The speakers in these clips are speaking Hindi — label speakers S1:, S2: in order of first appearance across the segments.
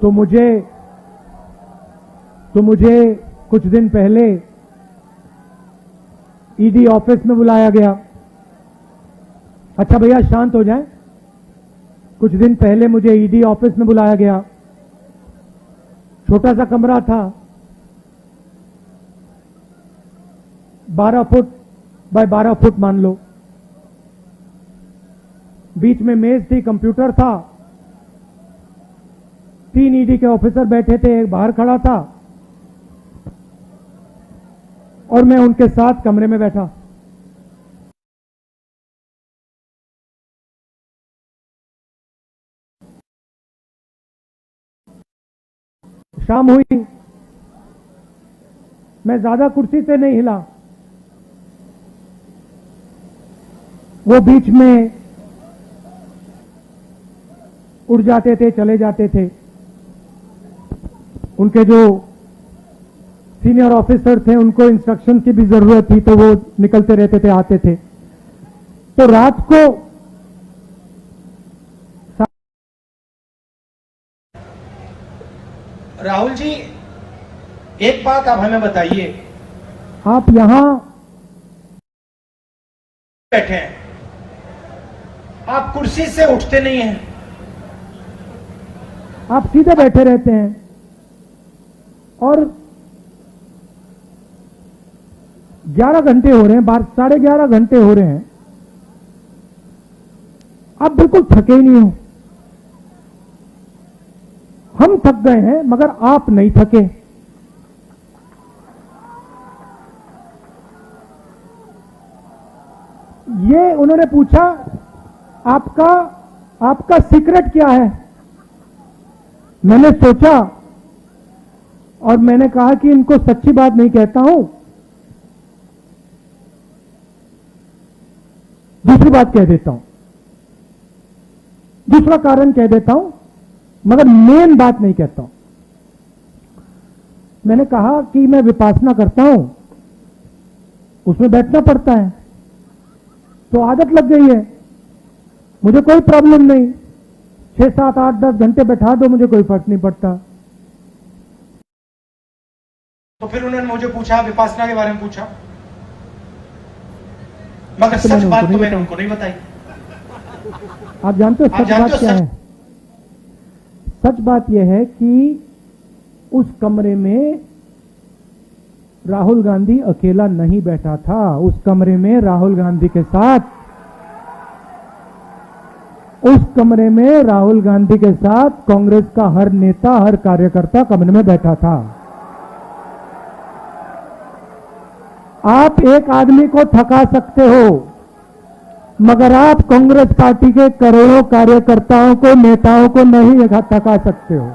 S1: तो मुझे कुछ दिन पहले ईडी ऑफिस में बुलाया गया। अच्छा भैया शांत हो जाएं। कुछ दिन पहले मुझे ईडी ऑफिस में बुलाया गया। छोटा सा कमरा था, 12 फुट बाय 12 फुट मान लो। बीच में मेज थी, कंप्यूटर था, 3 ईडी के ऑफिसर बैठे थे, एक बाहर खड़ा था और मैं उनके साथ कमरे में बैठा। शाम हुई, मैं ज्यादा कुर्सी से नहीं हिला। वो बीच में उड़ जाते थे, चले जाते थे। उनके जो सीनियर ऑफिसर थे उनको इंस्ट्रक्शन की भी जरूरत थी, तो वो निकलते रहते थे, आते थे। तो रात को
S2: राहुल जी, एक बात आप हमें बताइए,
S1: आप यहां
S2: बैठे हैं, आप कुर्सी से उठते नहीं हैं,
S1: आप सीधे बैठे रहते हैं और 11 घंटे हो रहे हैं, 11:30 घंटे हो रहे हैं, आप बिल्कुल थके ही नहीं हो। हम थक गए हैं मगर आप नहीं थके। ये उन्होंने पूछा, आपका सीक्रेट क्या है? मैंने सोचा और मैंने कहा कि इनको सच्ची बात नहीं कहता हूं, दूसरी बात कह देता हूं, दूसरा कारण कह देता हूं, मगर मेन बात नहीं कहता हूं। मैंने कहा कि मैं विपासना करता हूं, उसमें बैठना पड़ता है, तो आदत लग गई है, मुझे कोई प्रॉब्लम नहीं, 6, 7, 8, 10 घंटे बैठा दो, मुझे कोई फर्क नहीं पड़ता।
S2: तो फिर उन्होंने मुझे पूछा, विपासना के बारे में पूछा, मगर सच बात तो मैंने उनको नहीं बताई।
S1: आप जानते हो सच बात क्या है? सच बात यह है कि उस कमरे में राहुल गांधी अकेला नहीं बैठा था। उस कमरे में राहुल गांधी के साथ कांग्रेस का हर नेता, हर कार्यकर्ता कमरे में बैठा था। आप एक आदमी को थका सकते हो, मगर आप कांग्रेस पार्टी के करोड़ों कार्यकर्ताओं को, नेताओं को नहीं थका सकते हो।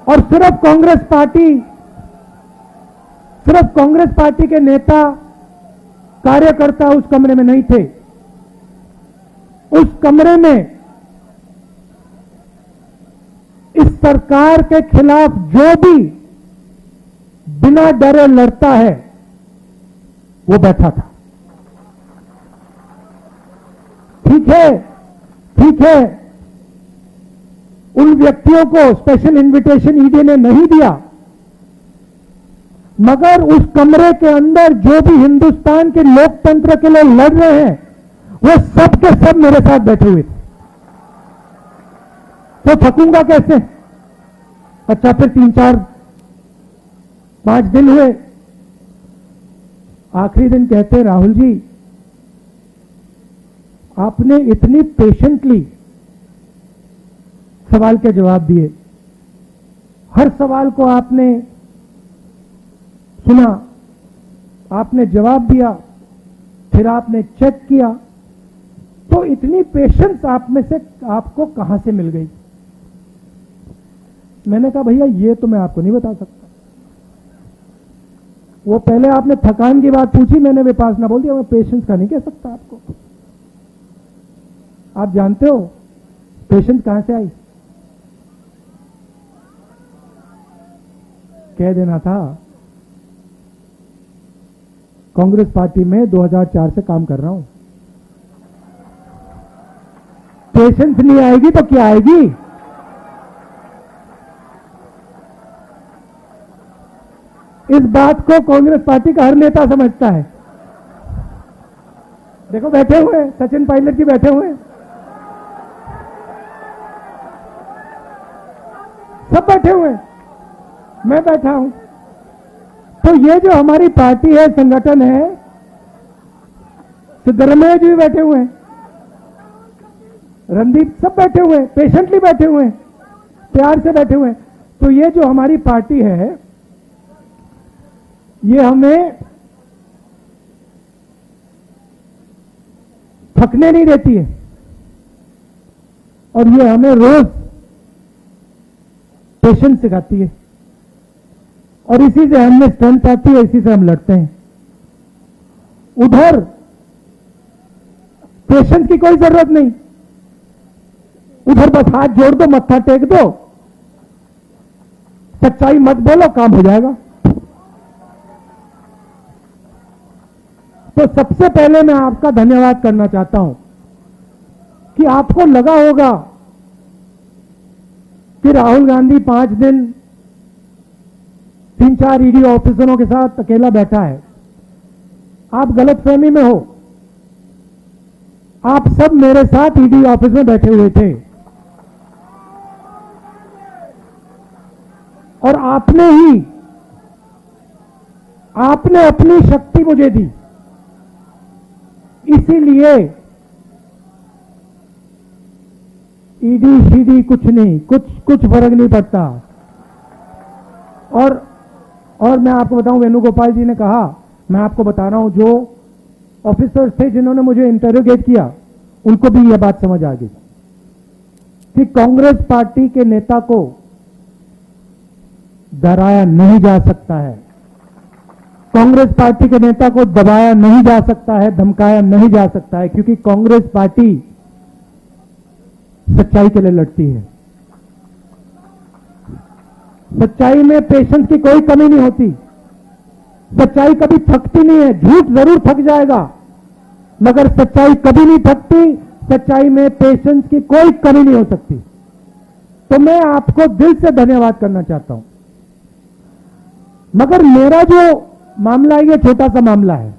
S1: और सिर्फ कांग्रेस पार्टी के नेता, कार्यकर्ता उस कमरे में नहीं थे। उस कमरे में इस सरकार के खिलाफ जो भी बिना डरे लड़ता है वो बैठा था। ठीक है, उन व्यक्तियों को स्पेशल इनविटेशन ईडी ने नहीं दिया, मगर उस कमरे के अंदर जो भी हिंदुस्तान के लोकतंत्र के लिए लड़ रहे हैं वो सब के सब मेरे साथ बैठे हुए थे। तो थकूंगा कैसे? अच्छा, फिर 3, 4, 5 दिन हुए। आखिरी दिन कहते, राहुल जी आपने इतनी पेशेंटली सवाल के जवाब दिए, हर सवाल को आपने सुना, आपने जवाब दिया, फिर आपने चेक किया, तो इतनी पेशेंस आप में से आपको कहां से मिल गई? मैंने कहा भैया ये तो मैं आपको नहीं बता सकता। वो पहले आपने थकान की बात पूछी, मैंने विपासना बोल दिया, मैं पेशेंस का नहीं कह सकता आपको। आप जानते हो पेशेंस कहां से आई? कह देना था कांग्रेस पार्टी में 2004 से काम कर रहा हूं। पेशेंस नहीं आएगी तो क्या आएगी? इस बात को कांग्रेस पार्टी का हर नेता समझता है। देखो बैठे हुए हैं, सचिन पायलट जी बैठे हुए हैं, सब बैठे हुए हैं, मैं बैठा हूं। तो ये जो हमारी पार्टी है, संगठन है, सिद्धरमैया जी भी बैठे हुए हैं, रणदीप, सब बैठे हुए हैं, पेशेंटली बैठे हुए हैं, प्यार से बैठे हुए हैं। तो ये जो हमारी पार्टी है, ये हमें थकने नहीं देती है और ये हमें रोज पेशेंस सिखाती है और इसी से हमें स्ट्रेंथ आती है, इसी से हम लड़ते हैं। उधर पेशेंस की कोई जरूरत नहीं, उधर बस हाथ जोड़ दो, मत्था टेक दो, सच्चाई मत बोलो, काम हो जाएगा। तो सबसे पहले मैं आपका धन्यवाद करना चाहता हूं कि आपको लगा होगा कि राहुल गांधी 5 दिन 3-4 ईडी ऑफिसरों के साथ अकेला बैठा है। आप गलतफहमी में हो, आप सब मेरे साथ ईडी ऑफिस में बैठे हुए थे और आपने अपनी शक्ति मुझे दी, इसीलिए ईडी शीडी कुछ नहीं, कुछ फर्क नहीं पड़ता। और मैं आपको बताऊं, वेणुगोपाल जी ने कहा, मैं आपको बता रहा हूं, जो ऑफिसर्स थे जिन्होंने मुझे इंटरोगेट किया, उनको भी यह बात समझ आ गई कि कांग्रेस पार्टी के नेता को डराया नहीं जा सकता है, कांग्रेस पार्टी के नेता को दबाया नहीं जा सकता है, धमकाया नहीं जा सकता है, क्योंकि कांग्रेस पार्टी सच्चाई के लिए लड़ती है। सच्चाई में पेशेंस की कोई कमी नहीं होती, सच्चाई कभी थकती नहीं है। झूठ जरूर थक जाएगा, मगर सच्चाई कभी नहीं थकती, सच्चाई में पेशेंस की कोई कमी नहीं हो सकती। तो मैं आपको दिल से धन्यवाद करना चाहता हूं। मगर मेरा जो मामला है, ये छोटा सा मामला है,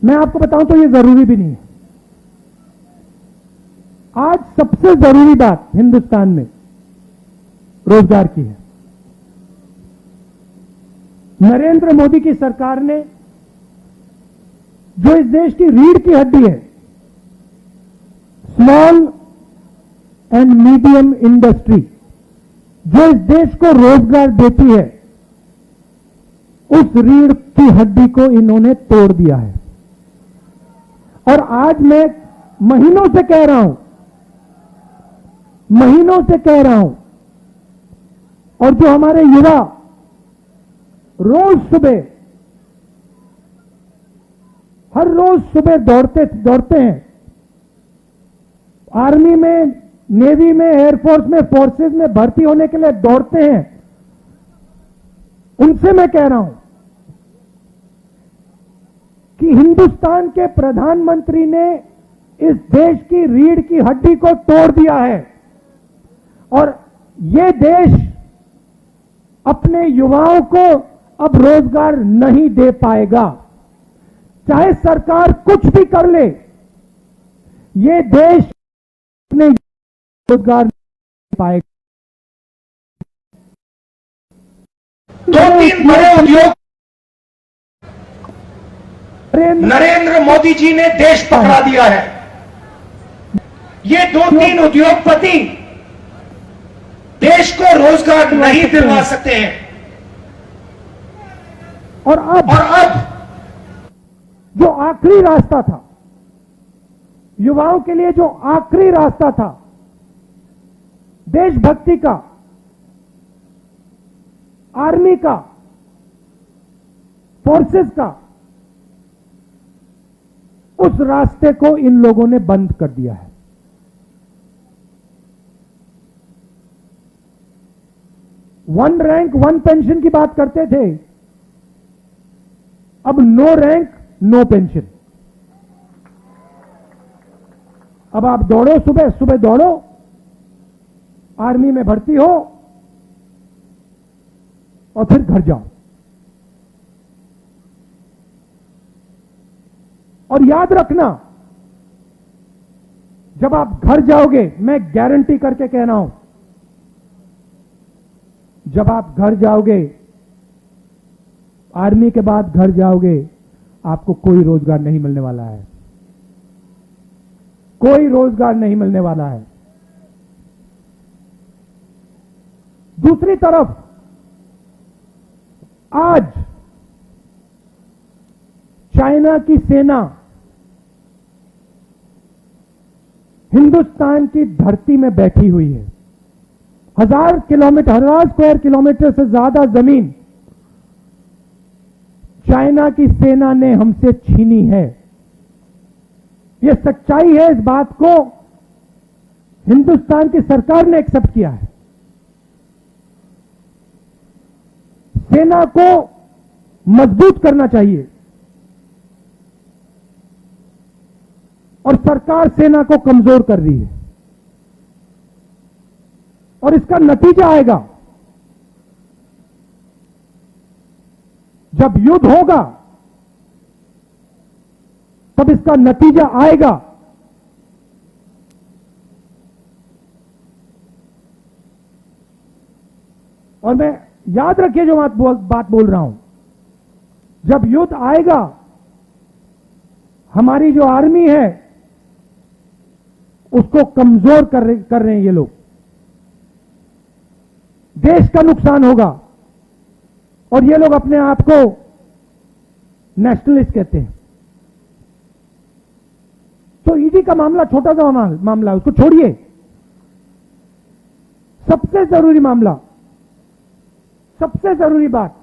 S1: मैं आपको बताऊं तो ये जरूरी भी नहीं है। आज सबसे जरूरी बात हिंदुस्तान में रोजगार की है। नरेंद्र मोदी की सरकार ने, जो इस देश की रीढ़ की हड्डी है, स्मॉल एंड मीडियम इंडस्ट्री, जो इस देश को रोजगार देती है, उस रीढ़ की हड्डी को इन्होंने तोड़ दिया है। और आज मैं महीनों से कह रहा हूं, और जो हमारे युवा हर रोज सुबह दौड़ते हैं, आर्मी में, नेवी में, एयरफोर्स में, फोर्सेस में भर्ती होने के लिए दौड़ते हैं, उनसे मैं कह रहा हूं कि हिंदुस्तान के प्रधानमंत्री ने इस देश की रीढ़ की हड्डी को तोड़ दिया है और यह देश अपने युवाओं को अब रोजगार नहीं दे पाएगा। चाहे सरकार कुछ भी कर ले, यह देश अपने रोजगार नहीं दे पाएगा।
S2: 2-3 बड़े उद्योग नरेंद्र मोदी जी ने देश पकड़ा दिया है। ये 2-3 उद्योगपति देश को रोजगार नहीं दिलवा सकते हैं।
S1: और अब जो आखिरी रास्ता था, युवाओं के लिए जो आखिरी रास्ता था देशभक्ति का, आर्मी का, फोर्सेस का, उस रास्ते को इन लोगों ने बंद कर दिया है। वन रैंक वन पेंशन की बात करते थे, अब नो रैंक नो पेंशन। अब आप दौड़ो, सुबह सुबह दौड़ो, आर्मी में भर्ती हो और फिर घर जाओ। और याद रखना, जब आप घर जाओगे, मैं गारंटी करके कह रहा हूं, जब आप घर जाओगे, आर्मी के बाद घर जाओगे, आपको कोई रोजगार नहीं मिलने वाला है, कोई रोजगार नहीं मिलने वाला है। दूसरी तरफ आज चाइना की सेना हिंदुस्तान की धरती में बैठी हुई है। 1000 स्क्वायर किलोमीटर से ज्यादा जमीन चाइना की सेना ने हमसे छीनी है। यह सच्चाई है, इस बात को हिंदुस्तान की सरकार ने एक्सेप्ट किया है। सेना को मजबूत करना चाहिए और सरकार सेना को कमजोर कर रही है, और इसका नतीजा आएगा। जब युद्ध होगा तब इसका नतीजा आएगा। और मैं, याद रखिए जो बात बोल रहा हूं, जब युद्ध आएगा, हमारी जो आर्मी है उसको कमजोर कर रहे हैं ये लोग। देश का नुकसान होगा, और ये लोग अपने आप को नेशनलिस्ट कहते हैं। तो ईडी का मामला छोटा सा मामला है, उसको छोड़िए। सबसे जरूरी मामला, सबसे जरूरी बात,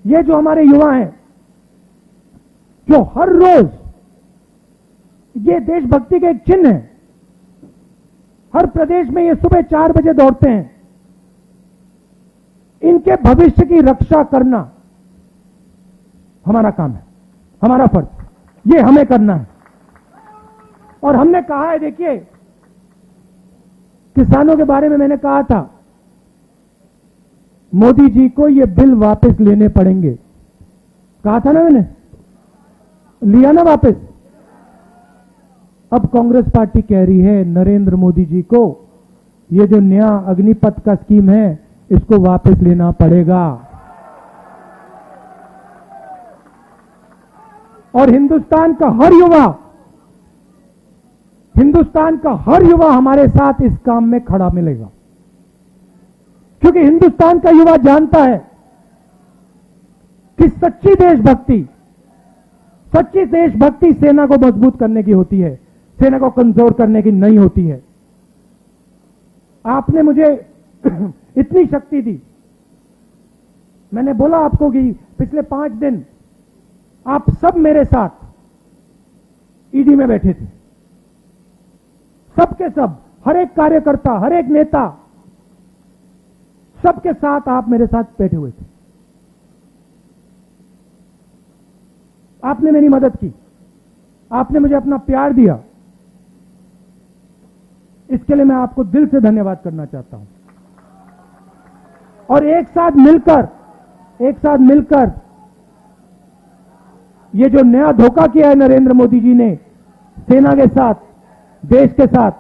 S1: ये जो हमारे युवा हैं, जो हर रोज, ये देशभक्ति के एक चिन्ह है, हर प्रदेश में ये सुबह 4 बजे दौड़ते हैं, इनके भविष्य की रक्षा करना हमारा काम है, हमारा फर्ज, ये हमें करना है। और हमने कहा है, देखिए, किसानों के बारे में मैंने कहा था, मोदी जी को ये बिल वापस लेने पड़ेंगे, कहा था ना मैंने, लिया ना वापस। अब कांग्रेस पार्टी कह रही है नरेंद्र मोदी जी को ये जो नया अग्निपथ का स्कीम है इसको वापस लेना पड़ेगा। और हिंदुस्तान का हर युवा हमारे साथ इस काम में खड़ा मिलेगा, क्योंकि हिंदुस्तान का युवा जानता है कि सच्ची देशभक्ति सेना को मजबूत करने की होती है, सेना को कमजोर करने की नहीं होती है। आपने मुझे इतनी शक्ति दी, मैंने बोला आपको कि पिछले 5 दिन आप सब मेरे साथ ईडी में बैठे थे, सबके सब, हर एक कार्यकर्ता, हर एक नेता, सबके साथ आप मेरे साथ बैठे हुए थे। आपने मेरी मदद की, आपने मुझे अपना प्यार दिया, इसके लिए मैं आपको दिल से धन्यवाद करना चाहता हूं। और एक साथ मिलकर ये जो नया धोखा किया है नरेंद्र मोदी जी ने सेना के साथ, देश के साथ,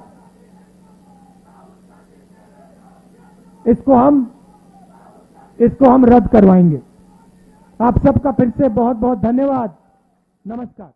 S1: इसको हम रद्द करवाएंगे। आप सबका फिर से बहुत बहुत धन्यवाद। नमस्कार।